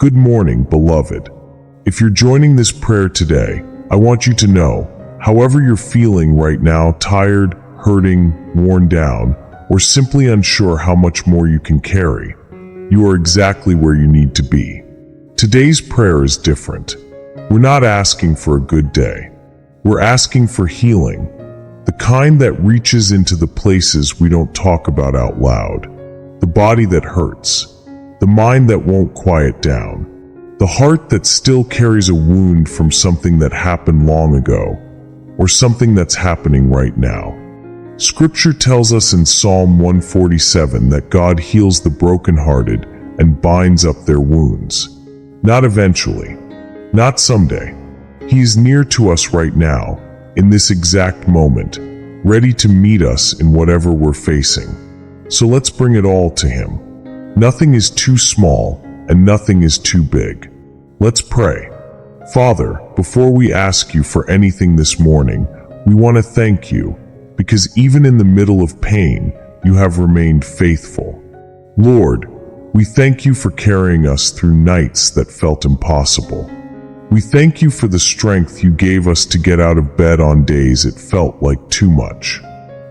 Good morning, beloved. If you're joining this prayer today, I want you to know, however you're feeling right now, tired, hurting, worn down, or simply unsure how much more you can carry, you are exactly where you need to be. Today's prayer is different. We're not asking for a good day. We're asking for healing, the kind that reaches into the places we don't talk about out loud, the body that hurts, the mind that won't quiet down, the heart that still carries a wound from something that happened long ago, or something that's happening right now. Scripture tells us in Psalm 147 that God heals the brokenhearted and binds up their wounds. Not eventually, not someday. He is near to us right now, in this exact moment, ready to meet us in whatever we're facing. So let's bring it all to Him. Nothing is too small and nothing is too big. Let's pray. Father, before we ask you for anything this morning, we want to thank you because even in the middle of pain, you have remained faithful. Lord, we thank you for carrying us through nights that felt impossible. We thank you for the strength you gave us to get out of bed on days it felt like too much.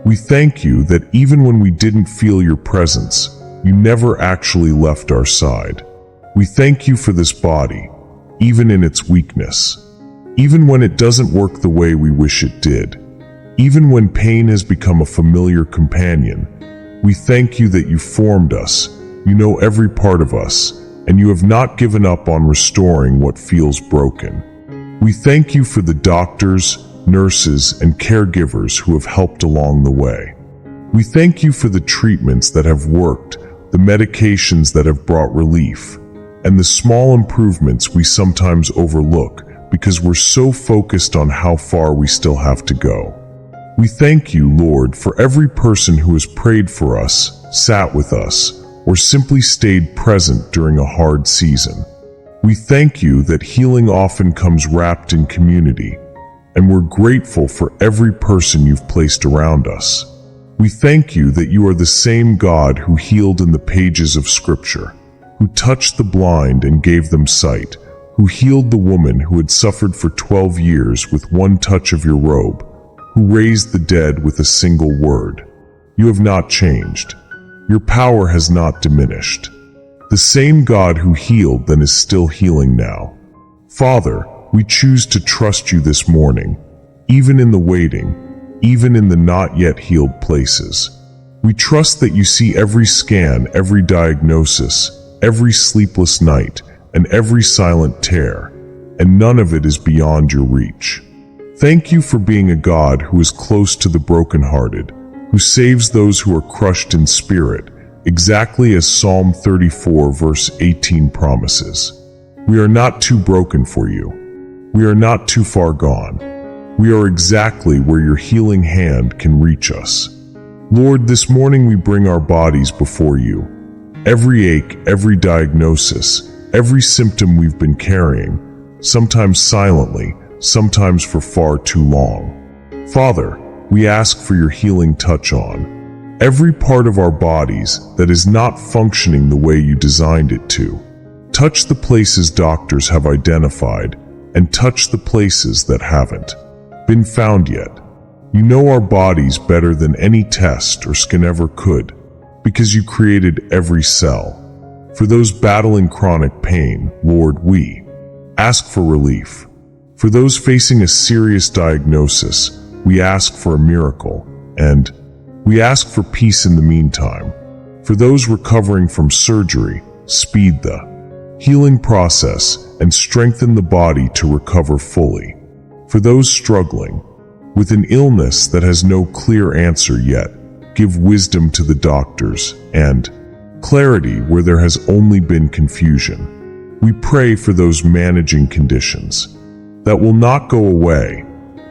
We thank you that even when we didn't feel your presence, you never actually left our side. We thank you for this body, even in its weakness, even when it doesn't work the way we wish it did, even when pain has become a familiar companion. We thank you that you formed us, you know every part of us, and you have not given up on restoring what feels broken. We thank you for the doctors, nurses, and caregivers who have helped along the way. We thank you for the treatments that have worked, the medications that have brought relief, and the small improvements we sometimes overlook because we're so focused on how far we still have to go. We thank you, Lord, for every person who has prayed for us, sat with us, or simply stayed present during a hard season. We thank you that healing often comes wrapped in community, and we're grateful for every person you've placed around us. We thank you that you are the same God who healed in the pages of Scripture, who touched the blind and gave them sight, who healed the woman who had suffered for 12 years with one touch of your robe, who raised the dead with a single word. You have not changed. Your power has not diminished. The same God who healed then is still healing now. Father, we choose to trust you this morning, even in the waiting, even in the not yet healed places. We trust that you see every scan, every diagnosis, every sleepless night, and every silent tear, and none of it is beyond your reach. Thank you for being a God who is close to the brokenhearted, who saves those who are crushed in spirit, exactly as Psalm 34 verse 18 promises. We are not too broken for you. We are not too far gone. We are exactly where your healing hand can reach us. Lord, this morning we bring our bodies before you. Every ache, every diagnosis, every symptom we've been carrying, sometimes silently, sometimes for far too long. Father, we ask for your healing touch on every part of our bodies that is not functioning the way you designed it to. Touch the places doctors have identified, and touch the places that haven't been found yet. You know our bodies better than any test or scan ever could, because you created every cell. For those battling chronic pain, Lord, we ask for relief. For those facing a serious diagnosis, we ask for a miracle, and we ask for peace in the meantime. For those recovering from surgery, speed the healing process and strengthen the body to recover fully. For those struggling with an illness that has no clear answer yet, give wisdom to the doctors and clarity where there has only been confusion. We pray for those managing conditions that will not go away,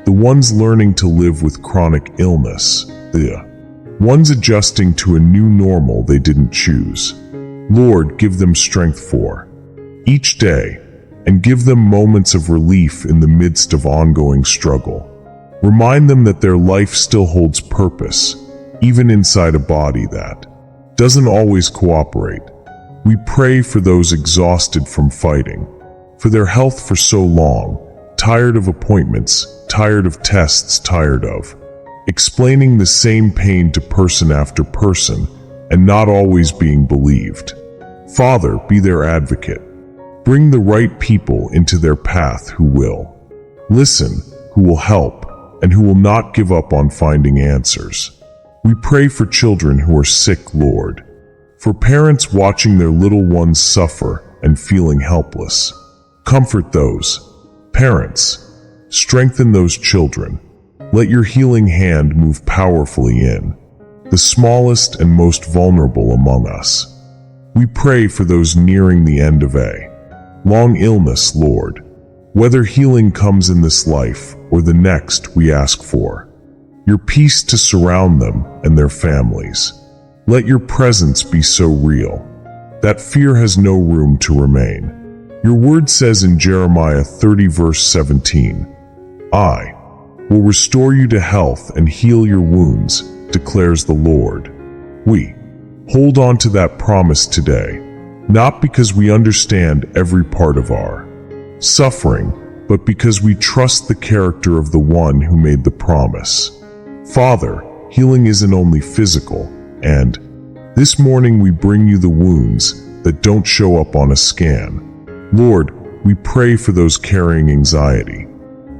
the ones learning to live with chronic illness, the ones adjusting to a new normal they didn't choose. Lord, give them strength for each day, and give them moments of relief in the midst of ongoing struggle. Remind them that their life still holds purpose, even inside a body that doesn't always cooperate. We pray for those exhausted from fighting, for their health for so long, tired of appointments, tired of tests, tired of explaining the same pain to person after person and not always being believed. Father, be their advocate. Bring the right people into their path who will listen, who will help, and who will not give up on finding answers. We pray for children who are sick, Lord, for parents watching their little ones suffer and feeling helpless. Comfort those parents. Strengthen those children. Let your healing hand move powerfully in the smallest and most vulnerable among us. We pray for those nearing the end of a long illness, Lord. Whether healing comes in this life or the next, we ask for your peace to surround them and their families. Let your presence be so real that fear has no room to remain. Your word says in Jeremiah 30 verse 17, I will restore you to health and heal your wounds, declares the Lord. We hold on to that promise today, not because we understand every part of our suffering, but because we trust the character of the one who made the promise. Father, healing isn't only physical, and this morning we bring you the wounds that don't show up on a scan. Lord, we pray for those carrying anxiety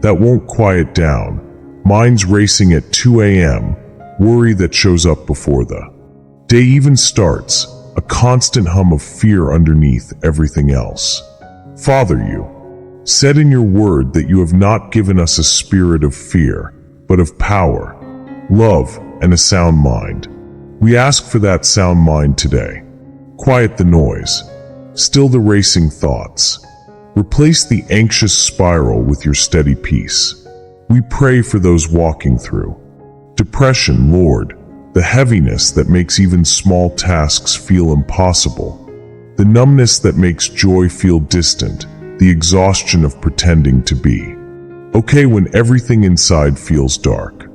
that won't quiet down, minds racing at 2 a.m., worry that shows up before the day even starts, a constant hum of fear underneath everything else. Father, you said in your word that you have not given us a spirit of fear, but of power, love, and a sound mind. We ask for that sound mind today. Quiet the noise, still the racing thoughts. Replace the anxious spiral with your steady peace. We pray for those walking through depression, Lord, the heaviness that makes even small tasks feel impossible, the numbness that makes joy feel distant, the exhaustion of pretending to be okay when everything inside feels dark.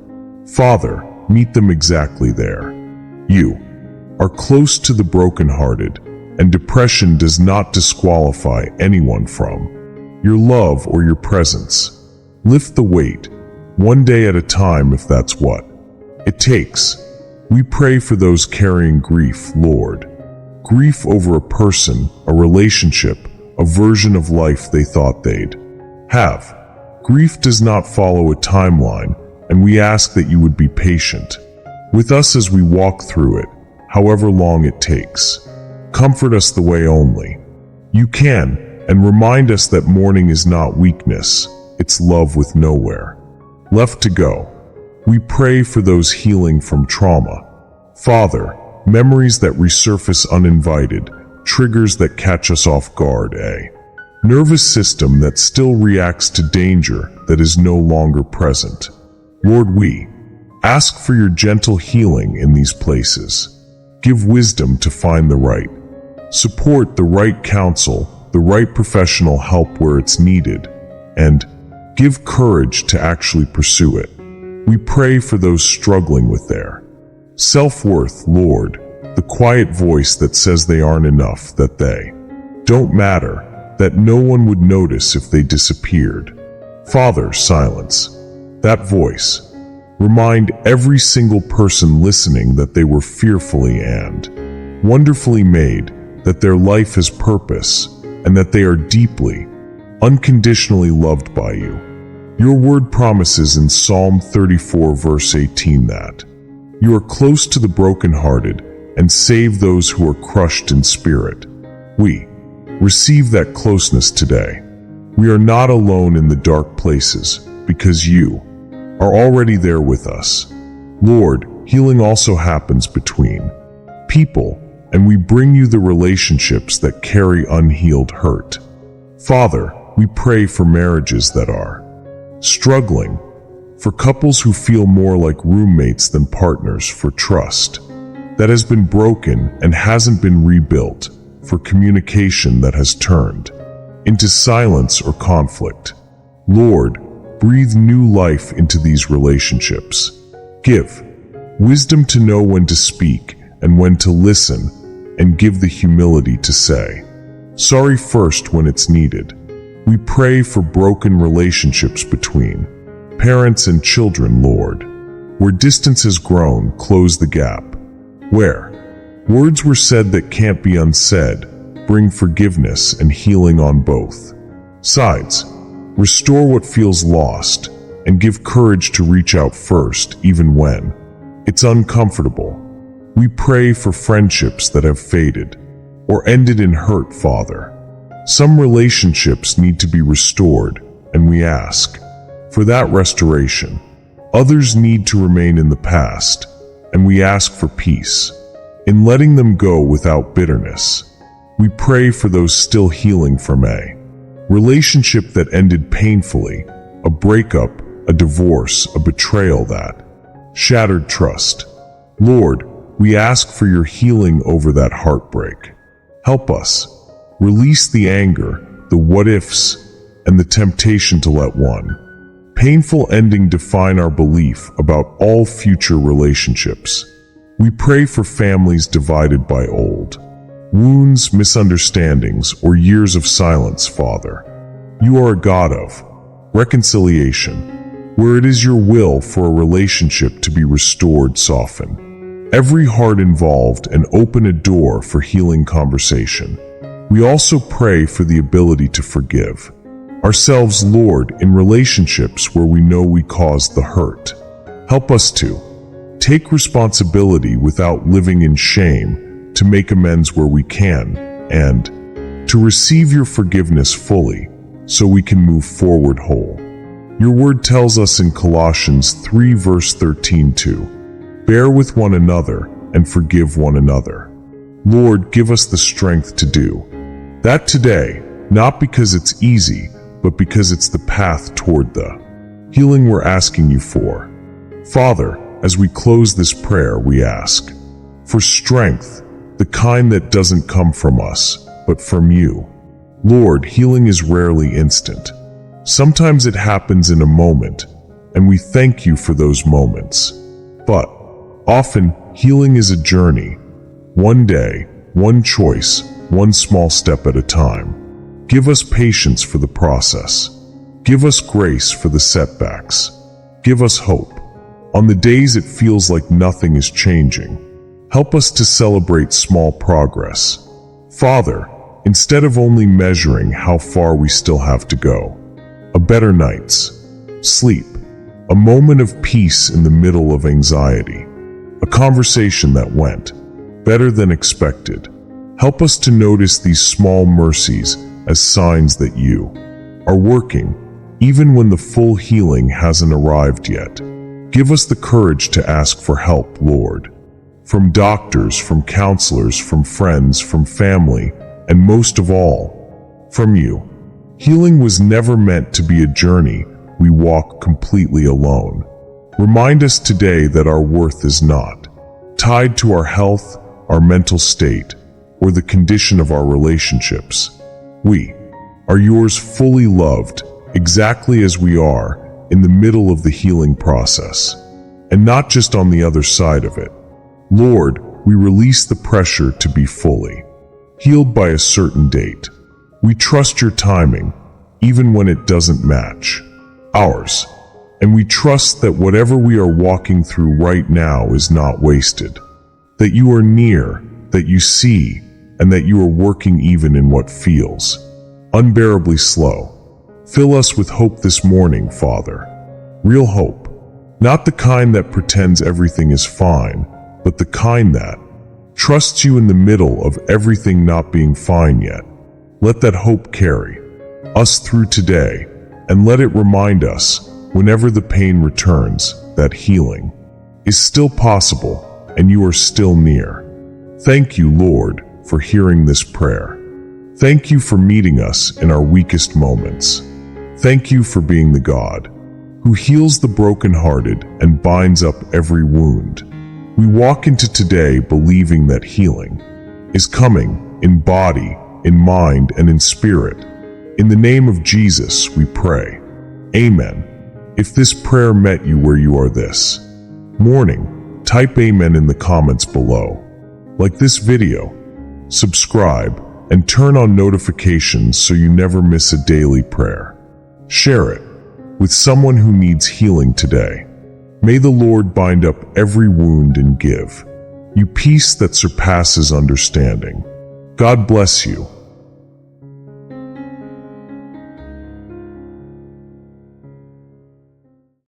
Father, meet them exactly there. You are close to the brokenhearted, and depression does not disqualify anyone from your love or your presence. Lift the weight, one day at a time if that's what it takes. We pray for those carrying grief, Lord. Grief over a person, a relationship, a version of life they thought they'd have. Grief does not follow a timeline, and we ask that you would be patient with us as we walk through it, however long it takes. Comfort us the way only you can, and remind us that mourning is not weakness, it's love with nowhere left to go. We pray for those healing from trauma. Father, memories that resurface uninvited, triggers that catch us off guard, a nervous system that still reacts to danger that is no longer present. Lord, we ask for your gentle healing in these places. Give wisdom to find the right support, the right counsel, the right professional help where it's needed, and give courage to actually pursue it. We pray for those struggling with their self-worth, Lord, the quiet voice that says they aren't enough, that they don't matter, that no one would notice if they disappeared. Father, silence that voice. Remind every single person listening that they were fearfully and wonderfully made, that their life has purpose, and that they are deeply, unconditionally loved by you. Your word promises in Psalm 34 verse 18 that you are close to the brokenhearted and save those who are crushed in spirit. We receive that closeness today. We are not alone in the dark places because you are already there with us. Lord, healing also happens between people, and we bring you the relationships that carry unhealed hurt. Father, we pray for marriages that are struggling, for couples who feel more like roommates than partners, for trust that has been broken and hasn't been rebuilt, for communication that has turned into silence or conflict. Lord, breathe new life into these relationships. Give wisdom to know when to speak and when to listen, and give the humility to say sorry first when it's needed. We pray for broken relationships between parents and children, Lord. Where distance has grown, close the gap. Where words were said that can't be unsaid, bring forgiveness and healing on both sides. Restore what feels lost and give courage to reach out first, even when it's uncomfortable. We pray for friendships that have faded or ended in hurt, Father. Some relationships need to be restored, and we ask for that restoration. Others need to remain in the past, and we ask for peace in letting them go without bitterness. We pray for those still healing from a relationship that ended painfully, a breakup, a divorce, a betrayal that shattered trust. Lord, we ask for your healing over that heartbreak. Help us release the anger, the what-ifs, and the temptation to let one painful ending define our belief about all future relationships. We pray for families divided by old wounds, misunderstandings, or years of silence, Father. You are a God of reconciliation. Where it is your will for a relationship to be restored, soften every heart involved and open a door for healing conversation. We also pray for the ability to forgive ourselves, Lord, in relationships where we know we caused the hurt. Help us to take responsibility without living in shame, to make amends where we can, and to receive your forgiveness fully so we can move forward whole. Your word tells us in Colossians 3 verse 13 to bear with one another and forgive one another. Lord, give us the strength to do that today, not because it's easy, but because it's the path toward the healing we're asking you for. Father, as we close this prayer, we ask for strength, the kind that doesn't come from us, but from you. Lord, healing is rarely instant. Sometimes it happens in a moment, and we thank you for those moments. But often, healing is a journey, one day, one choice, one small step at a time. Give us patience for the process. Give us grace for the setbacks. Give us hope on the days it feels like nothing is changing. Help us to celebrate small progress. Father, instead of only measuring how far we still have to go, a better night's sleep, a moment of peace in the middle of anxiety, a conversation that went better than expected. Help us to notice these small mercies as signs that you are working, even when the full healing hasn't arrived yet. Give us the courage to ask for help, Lord, from doctors, from counselors, from friends, from family, and most of all, from you. Healing was never meant to be a journey we walk completely alone. Remind us today that our worth is not tied to our health, our mental state, or the condition of our relationships. We are yours, fully loved, exactly as we are, in the middle of the healing process, and not just on the other side of it. Lord, we release the pressure to be fully healed by a certain date. We trust your timing, even when it doesn't match ours. And we trust that whatever we are walking through right now is not wasted, that you are near, that you see, and that you are working even in what feels unbearably slow. Fill us with hope this morning, Father. Real hope, not the kind that pretends everything is fine, but the kind that trusts you in the middle of everything not being fine yet. Let that hope carry us through today, and let it remind us, whenever the pain returns, that healing is still possible and you are still near. Thank you, Lord, for hearing this prayer. Thank you for meeting us in our weakest moments. Thank you for being the God who heals the brokenhearted and binds up every wound. We walk into today believing that healing is coming in body, in mind, and in spirit. In the name of Jesus, we pray. Amen. If this prayer met you where you are this morning, type amen in the comments below. Like this video, subscribe, and turn on notifications so you never miss a daily prayer. Share it with someone who needs healing today. May the Lord bind up every wound and give you peace that surpasses understanding. God bless you.